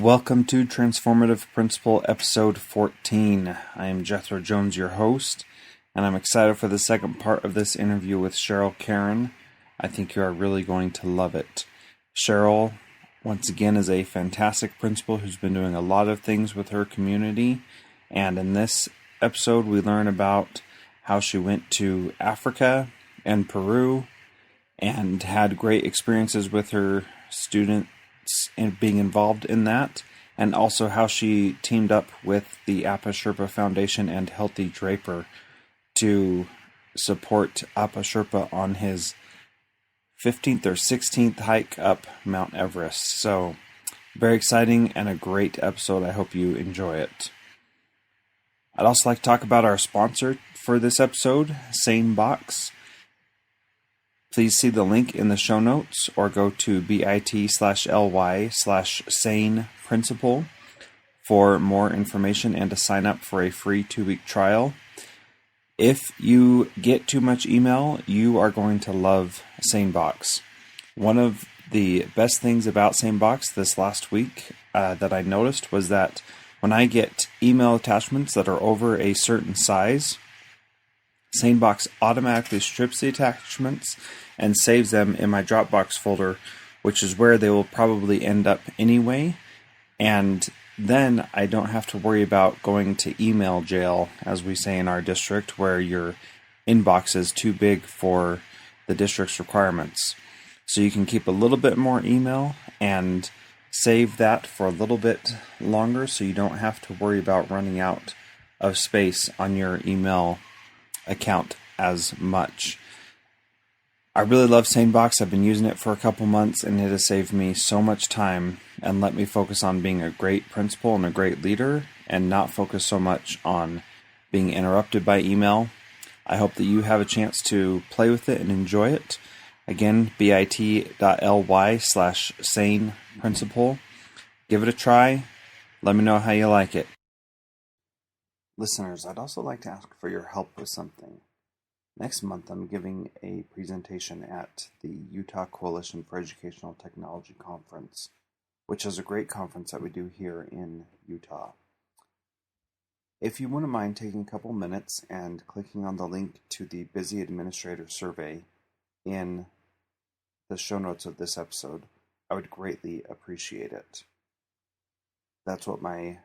Welcome to Transformative Principal Episode 14. I am Jethro Jones, your host, and I'm excited for the second part of this interview with Sharyle Karren. I think you are really going to love it. Sharyle, once again, is a fantastic principal who's been doing a lot of things with her community, and in this episode we learn about how she went to Africa and Peru and had great experiences with her students and being involved in that, and also how she teamed up with the Apa Sherpa Foundation and Healthy Draper to support Apa Sherpa on his 15th or 16th hike up Mount Everest. So, very exciting and a great episode. I hope you enjoy it. I'd also like to talk about our sponsor for this episode, SaneBox. Please see the link in the show notes or go to bit.ly/saneprincipal for more information and to sign up for a free 2-week trial. If you get too much email, you are going to love SaneBox. One of the best things about SaneBox this last week that I noticed was that when I get email attachments that are over a certain size, SaneBox automatically strips the attachments and saves them in my Dropbox folder, which is where they will probably end up anyway. And then I don't have to worry about going to email jail, as we say in our district, where your inbox is too big for the district's requirements. So you can keep a little bit more email and save that for a little bit longer so you don't have to worry about running out of space on your email account as much. I really love SaneBox. I've been using it for a couple months and it has saved me so much time and let me focus on being a great principal and a great leader and not focus so much on being interrupted by email. I hope that you have a chance to play with it and enjoy it. Again, bit.ly/saneprincipal. Give it a try. Let me know how you like it. Listeners, I'd also like to ask for your help with something. Next month, I'm giving a presentation at the Utah Coalition for Educational Technology Conference, which is a great conference that we do here in Utah. If you wouldn't mind taking a couple minutes and clicking on the link to the Busy Administrator survey in the show notes of this episode, I would greatly appreciate it. That's what my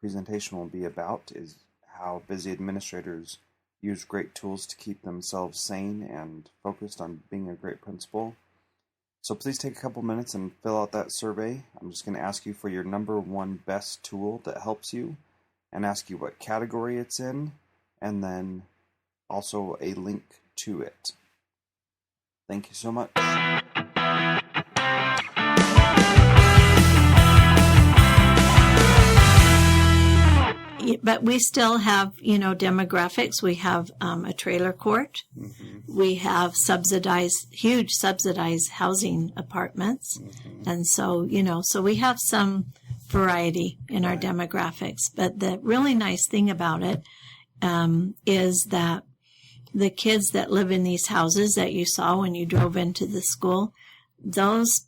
presentation will be about, is how busy administrators use great tools to keep themselves sane and focused on being a great principal. So please take a couple minutes and fill out that survey. I'm just going to ask you for your number one best tool that helps you and ask you what category it's in, and then also a link to it. Thank you so much. But we still have, demographics. We have a trailer court. Mm-hmm. We have huge subsidized housing apartments. Mm-hmm. And so, so we have some variety in our demographics. But the really nice thing about it is that the kids that live in these houses that you saw when you drove into the school, those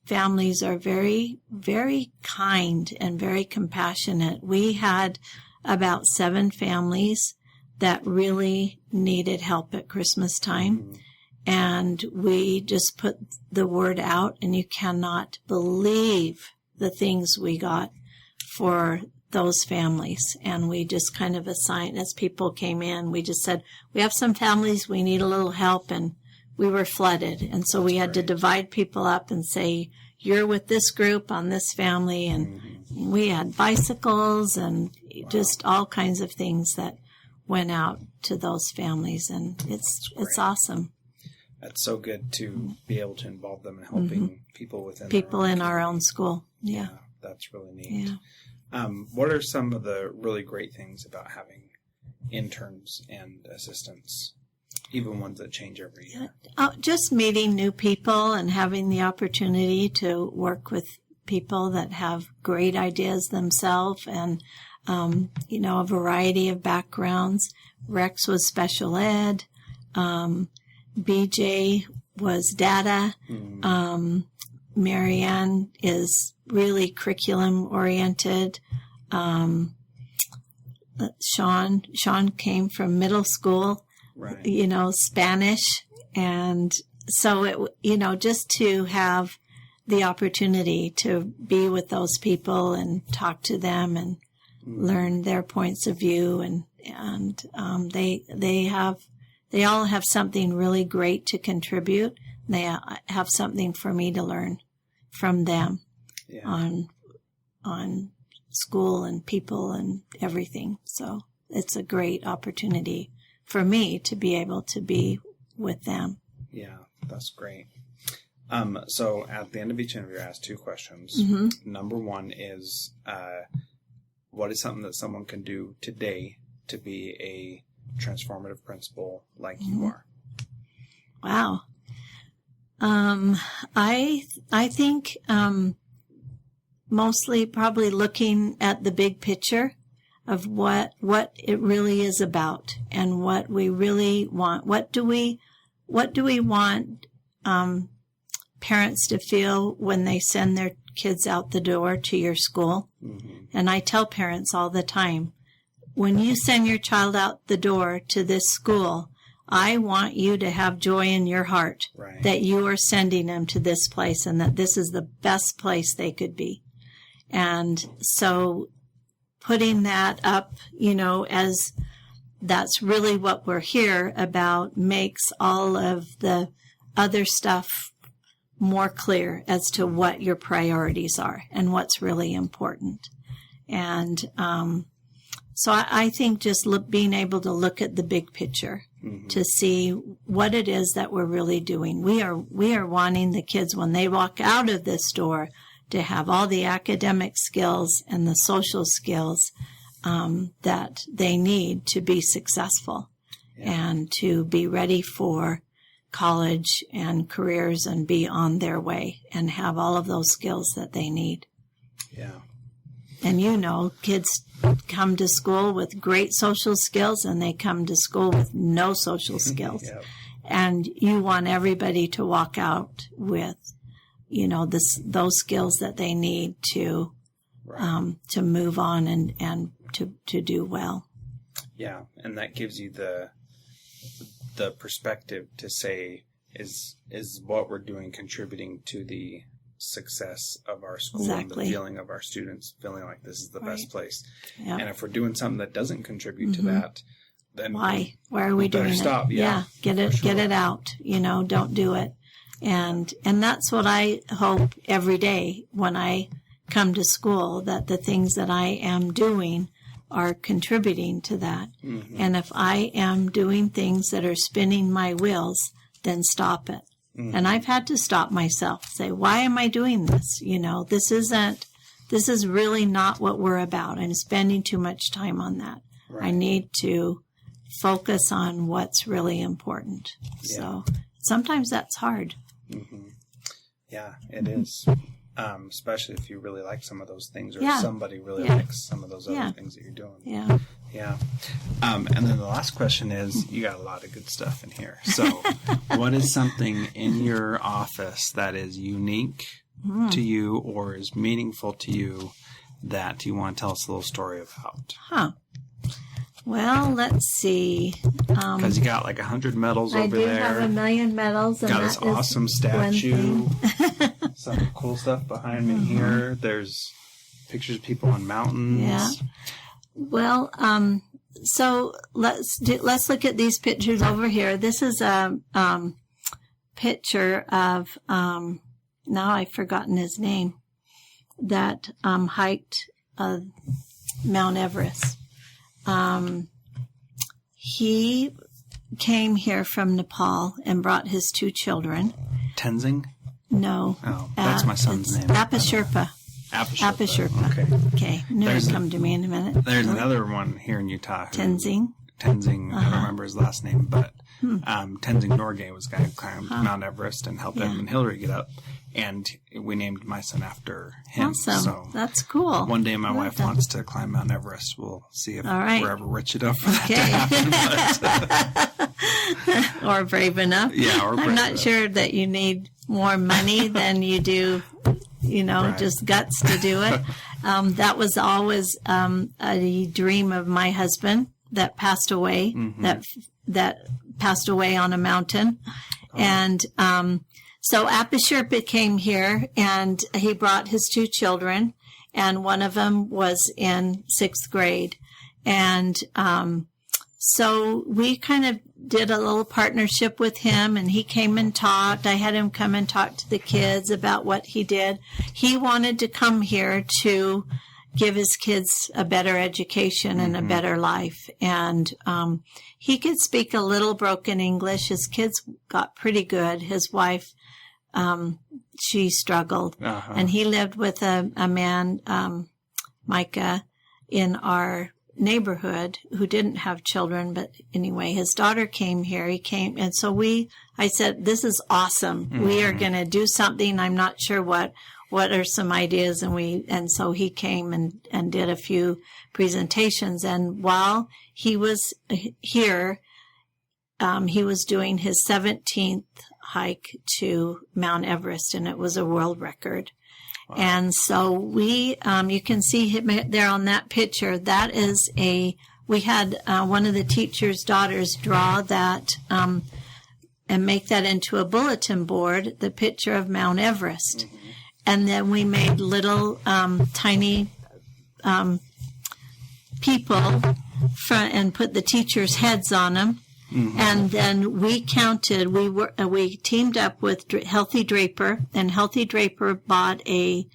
families are very, very kind and very compassionate. We had about 7 families that really needed help at Christmas time. Mm-hmm. And we just put the word out, and you cannot believe the things we got for those families. And we just kind of assigned, as people came in, we just said, we have some families, we need a little help, and we were flooded. And so we had to divide people up and say, you're with this group on this family. And we had bicycles and just all kinds of things that went out to those families. And it's awesome. That's so good to be able to involve them in helping people within in our own school. Yeah. That's really neat. Yeah. What are some of the really great things about having interns and assistants? Even ones that change every year. Just meeting new people and having the opportunity to work with people that have great ideas themselves and, a variety of backgrounds. Rex was special ed. BJ was data. Marianne is really curriculum oriented. Sean came from middle school, Right. Spanish. And so just to have the opportunity to be with those people and talk to them and learn their points of view, and they all have something really great to contribute. They have something for me to learn from them on school and people and everything. So it's a great opportunity for me to be able to be with them. Yeah, that's great. So at the end of each interview, I ask 2 questions. Number 1 is, what is something that someone can do today to be a transformative principal like you are? Wow. I think mostly probably looking at the big picture of what it really is about and what we really want. What do we want parents to feel when they send their kids out the door to your school? And I tell parents all the time, when you send your child out the door to this school, I want you to have joy in your heart that you are sending them to this place and that this is the best place they could be. And so putting that up, as that's really what we're here about, makes all of the other stuff more clear as to what your priorities are and what's really important. And so I think just being able to look at the big picture to see what it is that we're really doing. We are wanting the kids, when they walk out of this door, to have all the academic skills and the social skills that they need to be successful and to be ready for college and careers and be on their way and have all of those skills that they need. Yeah. And kids come to school with great social skills and they come to school with no social skills. And you want everybody to walk out with, those skills that they need to move on and to do well. Yeah. And that gives you the perspective to say, is what we're doing contributing to the success of our school and the feeling of our students feeling like this is the best place. Yep. And if we're doing something that doesn't contribute to that, then why are we doing stop. it? Get it out. Don't do it. And that's what I hope every day when I come to school, that the things that I am doing are contributing to that. And if I am doing things that are spinning my wheels, then stop it. And I've had to stop myself, say, why am I doing this? This is really not what we're about. I'm spending too much time on that. I need to focus on what's really important. So sometimes that's hard. Yeah, it is. Especially if you really like some of those things, or if somebody really likes some of those other things that you're doing. Yeah. And then the last question is, you got a lot of good stuff in here. So what is something in your office that is unique to you or is meaningful to you that you want to tell us a little story about? Well, let's see. Because you got like 100 medals over there. I do have 1 million medals. And got this awesome statue. Some cool stuff behind me here. There's pictures of people on mountains. Yeah. Well, so let's look at these pictures over here. This is a picture of now I've forgotten his name, that hiked Mount Everest. He came here from Nepal and brought his 2 children. Tenzing? No. Oh, that's my son's name. Apa Sherpa. Apa Sherpa. Okay. Knew it'd come to me in a minute. There's another one here in Utah. Tenzing. I don't remember his last name, but Tenzing Norgay was the guy who climbed Mount Everest and helped Edmund Hillary get up. And we named my son after him. Awesome. So that's cool. One day my wife wants to climb Mount Everest. We'll see if we're ever rich enough for that to happen. Or brave enough. Yeah, or brave I'm not enough. sure that you need more money than you do, Right. just guts to do it. That was always a dream of my husband that passed away, that passed away on a mountain. Oh. And so Apa Sherpa came here, and he brought his 2 children, and one of them was in 6th grade. And so we kind of did a little partnership with him, and he came and talked. I had him come and talk to the kids about what he did. He wanted to come here to give his kids a better education and a better life. And he could speak a little broken English. His kids got pretty good. His wife, she struggled. And he lived with a man, Micah, in our neighborhood who didn't have children, but anyway, his daughter came here. He came, and so I said, this is awesome. We are going to do something. I'm not sure what are some ideas, and so he came and did a few presentations. And while he was here, he was doing his 17th hike to Mount Everest, and it was a world record. Wow. And so we, you can see him there on that picture. That is we had one of the teacher's daughters draw that and make that into a bulletin board, the picture of Mount Everest. And then we made little tiny people and put the teachers' heads on them. And then we counted. We teamed up with Healthy Draper, and Healthy Draper bought a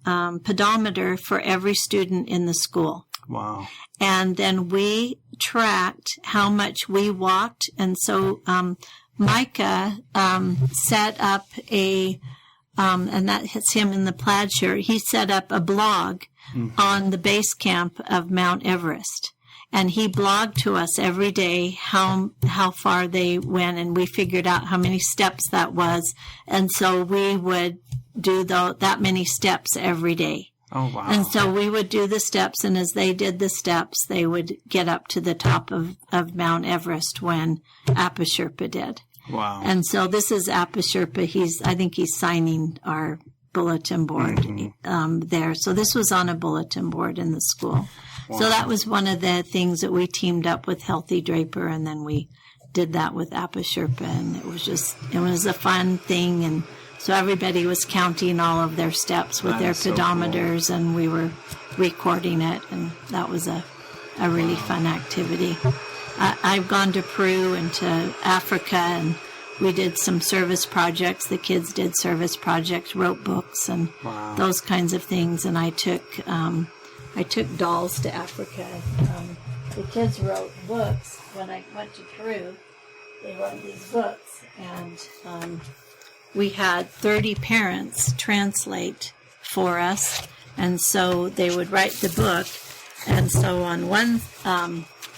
pedometer for every student in the school. Wow! And then we tracked how much we walked, and so Micah set up and that hits him in the plaid shirt. He set up a blog on the base camp of Mount Everest. And he blogged to us every day how far they went, and we figured out how many steps that was. And so we would do that many steps every day. Oh, wow. And so we would do the steps, and as they did the steps, they would get up to the top of Mount Everest when Apa Sherpa did. Wow. And so this is Apa Sherpa. I think he's signing our bulletin board there. So this was on a bulletin board in the school. Wow. So that was one of the things that we teamed up with Healthy Draper, and then we did that with Apa Sherpa, and it was a fun thing. And so everybody was counting all of their steps with their pedometers, so cool. And we were recording it, and that was a really fun activity. I've gone to Peru and to Africa, and we did some service projects. The kids did service projects, wrote books, and those kinds of things. And I took dolls to Africa. The kids wrote books. When I went to Peru, they wrote these books, and we had 30 parents translate for us. And so they would write the book. And so on one,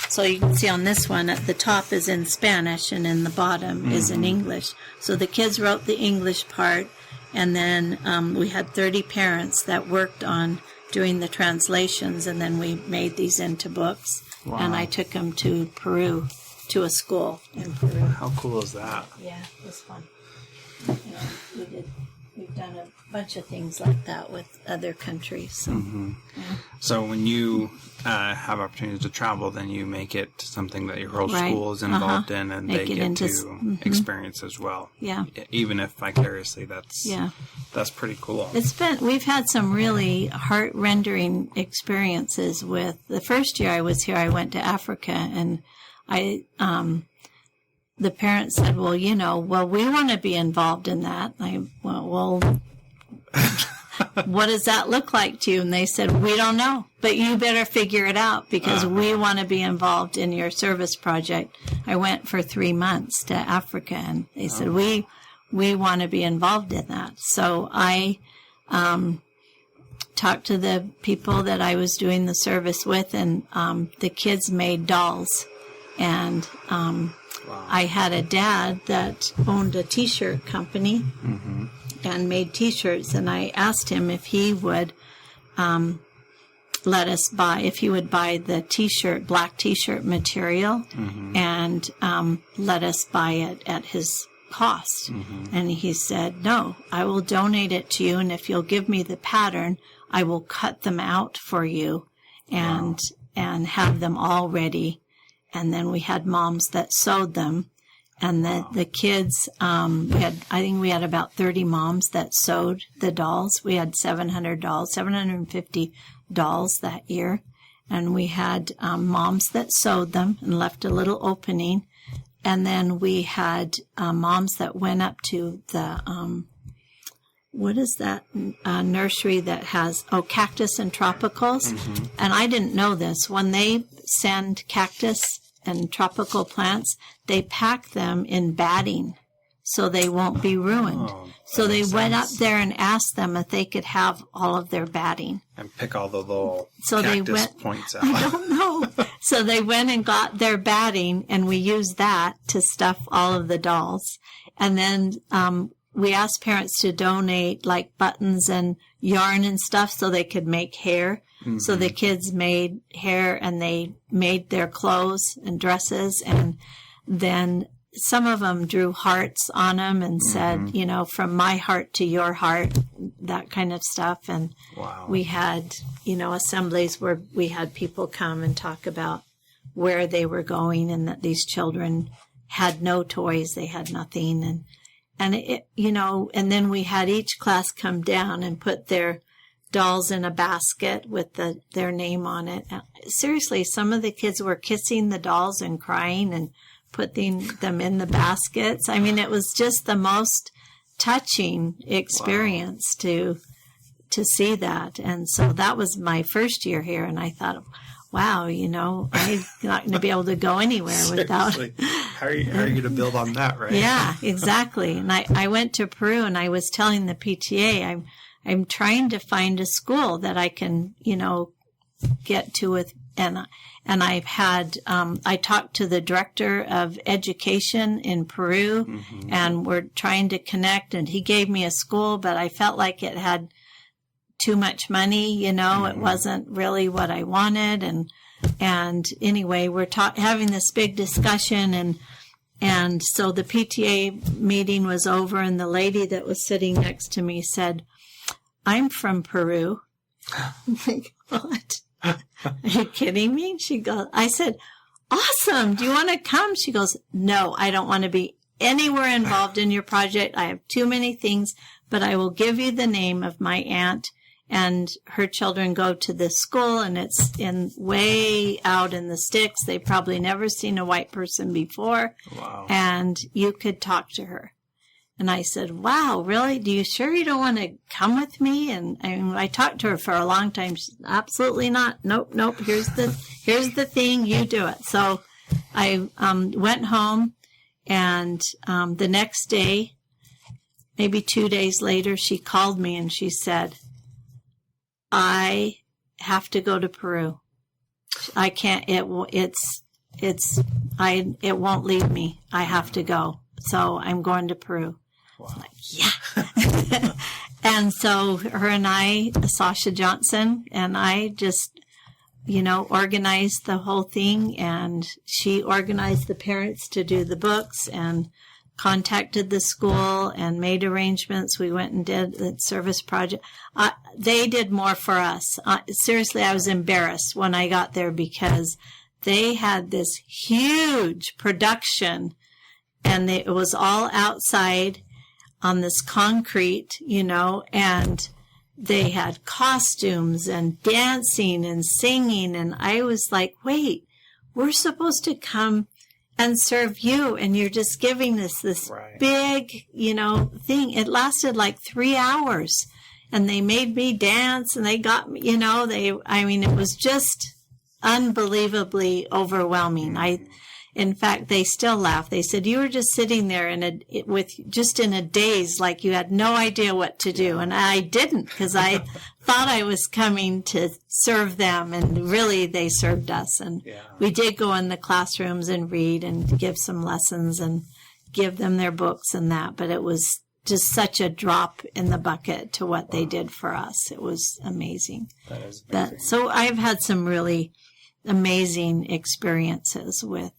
so you can see on this one, at the top is in Spanish, and in the bottom is in English. So the kids wrote the English part, and then we had 30 parents that worked on doing the translations, and then we made these into books. Wow. And I took them to Peru, to a school in Peru. How cool is that? Yeah, it was fun. Yeah, we've done a bunch of things like that with other countries. So, yeah. So when you have opportunities to travel, then you make it something that your whole school is involved in, and they get to experience as well. Yeah. Even if vicariously, that's pretty cool. We've had some really heart-rendering experiences with, the first year I was here, I went to Africa, and the parents said, well, we want to be involved in that. What does that look like to you? And they said, we don't know, but you better figure it out, because we want to be involved in your service project. I went for 3 months to Africa, and they said, we want to be involved in that. So I talked to the people that I was doing the service with, and the kids made dolls. And I had a dad that owned a T-shirt company and made T-shirts, and I asked him if he would buy the T-shirt, black T-shirt material, and let us buy it at his cost? And he said, no, I will donate it to you. And if you'll give me the pattern, I will cut them out for you and have them all ready. And then we had moms that sewed them. And the kids, I think we had about 30 moms that sewed the dolls. We had 750 dolls that year. And we had moms that sewed them and left a little opening. And then we had moms that went up to the, what is that nursery that has, cactus and tropicals. And I didn't know this. When they send cactus and tropical plants, they pack them in batting so they won't be ruined. So they went up there and asked them if they could have all of their batting. And pick all the little cactus points out. I don't know. So they went and got their batting, and we used that to stuff all of the dolls. And then we asked parents to donate like buttons and yarn and stuff so they could make hair. So the kids made hair and they made their clothes and dresses. And then some of them drew hearts on them and said, from my heart to your heart, that kind of stuff. And we had, assemblies where we had people come and talk about where they were going and that these children had no toys. They had nothing. And it, and then we had each class come down and put their dolls in a basket with their name on it. Seriously, some of the kids were kissing the dolls and crying and putting them in the baskets. I mean, it was just the most touching experience to see that. And so that was my first year here, and I thought, wow, I'm not going to be able to go anywhere without. How are you going to build on that, right? Yeah, exactly. And I went to Peru, and I was telling the PTA, I'm trying to find a school that I can, get to with, and I've had, I talked to the director of education in Peru, and we're trying to connect, and he gave me a school, but I felt like it had too much money, it wasn't really what I wanted. And anyway, we're having this big discussion, and so the PTA meeting was over, and the lady that was sitting next to me said, I'm from Peru. I'm like, what? Are you kidding me? I said, awesome. Do you want to come? She goes, no, I don't want to be anywhere involved in your project. I have too many things, but I will give you the name of my aunt, and her children go to this school, and it's way out in the sticks. They've probably never seen a white person before. Wow. And you could talk to her. And I said, wow, really? Do you sure you don't want to come with me? And I talked to her for a long time. She said, absolutely not. Nope. Here's the thing. You do it. So I went home, and the next day, maybe 2 days later, she called me and she said, I have to go to Peru. I can't. It won't leave me. I have to go. So I'm going to Peru. Wow. I'm like, yeah. And so her and I, Sasha Johnson, and I just, organized the whole thing. And she organized the parents to do the books and contacted the school and made arrangements. We went and did the service project. They did more for us. Seriously, I was embarrassed when I got there because they had this huge production, and it was all outside on this concrete, and they had costumes and dancing and singing. And I was like, wait, we're supposed to come and serve you, and you're just giving us this big, thing. It lasted like 3 hours, and they made me dance, and they got me, it was just unbelievably overwhelming. In fact, they still laugh. They said, you were just sitting there in a daze, like you had no idea what to do. And I didn't, because I thought I was coming to serve them, and really they served us. And we did go in the classrooms and read and give some lessons and give them their books and that. But it was just such a drop in the bucket to what they did for us. It was amazing. That is amazing. So I've had some really amazing experiences with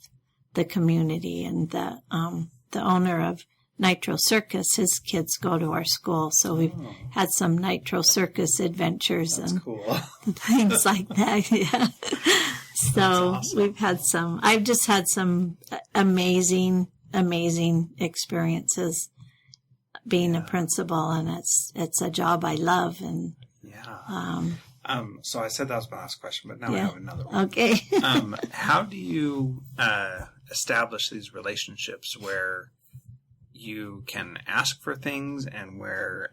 the community, and the owner of Nitro Circus. His kids go to our school, so we've had some Nitro Circus adventures. That's and cool. things like that. Yeah. So awesome. we've had some. I've just had some amazing experiences being a principal, and it's a job I love. And so I said that was my last question, but now I have another one. Okay. How do you establish these relationships where you can ask for things and where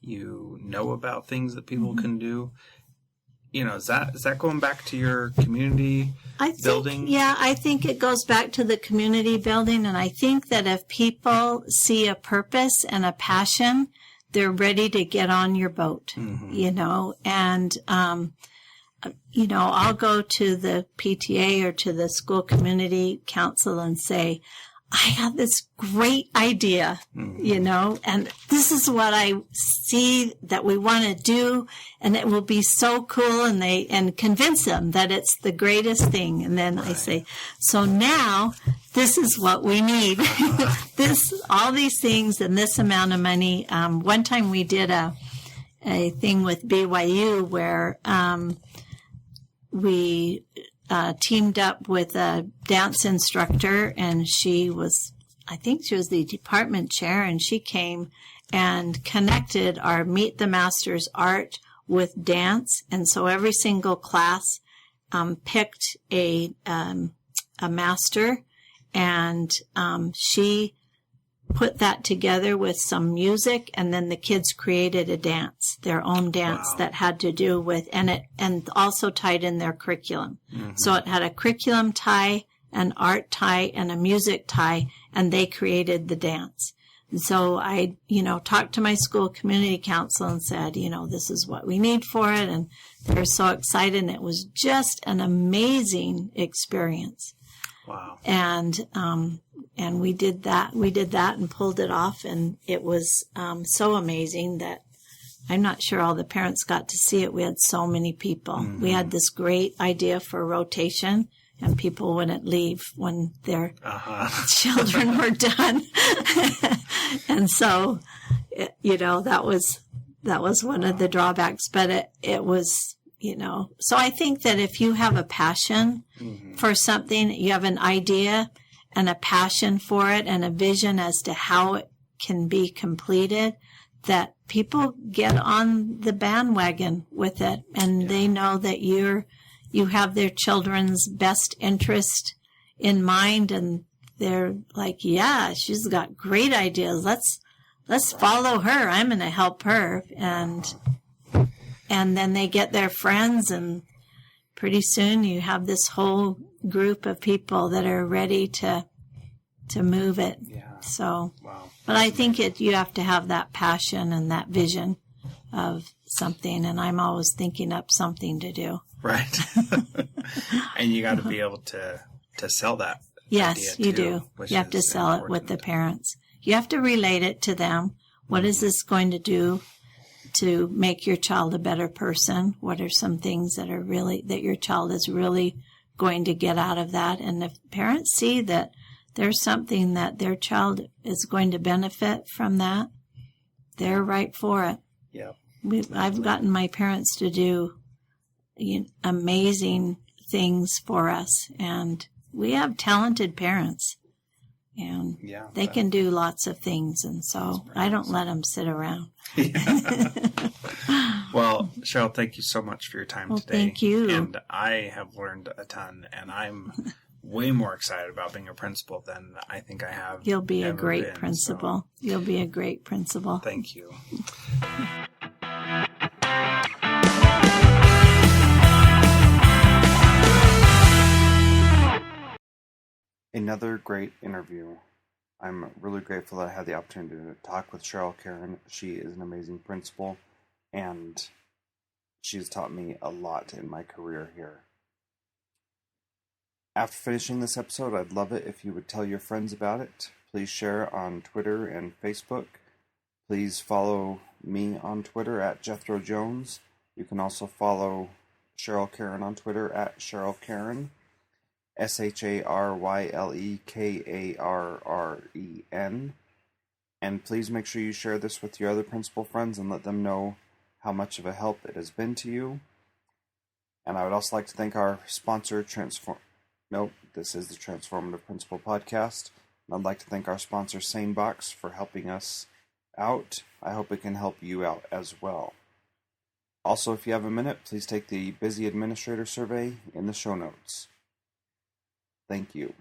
you know about things that people can do? Is that going back to your community building? Yeah, I think it goes back to the community building, and I think that if people see a purpose and a passion, they're ready to get on your boat, and I'll go to the PTA or to the school community council and say, I have this great idea, and this is what I see that we want to do, and it will be so cool, and convince them that it's the greatest thing. And then I say, so now this is what we need. All these things and this amount of money. One time we did a thing with BYU where, we teamed up with a dance instructor, and I think she was the department chair, and she came and connected our Meet the Masters art with dance. And so every single class picked a master, and she put that together with some music, and then the kids created a dance, their own dance that had to do with, and also tied in their curriculum. So it had a curriculum tie, an art tie, and a music tie, and they created the dance. And so I, talked to my school community council and said, this is what we need for it. And they're so excited. And it was just an amazing experience. Wow. And we did that and pulled it off. And it was so amazing that I'm not sure all the parents got to see it. We had so many people. We had this great idea for rotation, and people wouldn't leave when their children were done. And so, that was one of the drawbacks, but it was, so I think that if you have a passion for something, you have an idea and a passion for it and a vision as to how it can be completed, that people get on the bandwagon with it, and they know that you have their children's best interest in mind, and they're like, yeah, she's got great ideas. Let's follow her. I'm going to help her. And then they get their friends, and pretty soon you have this whole group of people that are ready to move it. Yeah. So, but I think you have to have that passion and that vision of something, and I'm always thinking up something to do. Right. And you got to be able to sell that. Yes, you do. You have to sell it with the parents. You have to relate it to them. What is this going to do to make your child a better person? What are some things that your child is really going to get out of that? And if parents see that there's something that their child is going to benefit from that, they're right for it. Yeah. I've gotten my parents to do amazing things for us, and we have talented parents, and they can do lots of things, and so I don't let them sit around. Well, Sharyle, thank you so much for your time today. Thank you. And I have learned a ton, and I'm way more excited about being a principal than I think I have. You'll be a great principal. So. You'll be a great principal. Thank you. Another great interview. I'm really grateful that I had the opportunity to talk with Sharyle Karren. She is an amazing principal, and she's taught me a lot in my career here. After finishing this episode, I'd love it if you would tell your friends about it. Please share on Twitter and Facebook. Please follow me on Twitter at Jethro Jones. You can also follow Sharyle Karren on Twitter at Sharyle Karren. SharyleKarren. And please make sure you share this with your other principal friends and let them know how much of a help it has been to you. And I would also like to thank our sponsor, this is the Transformative Principal Podcast. And I'd like to thank our sponsor, SaneBox, for helping us out. I hope it can help you out as well. Also, if you have a minute, please take the Busy Administrator survey in the show notes. Thank you.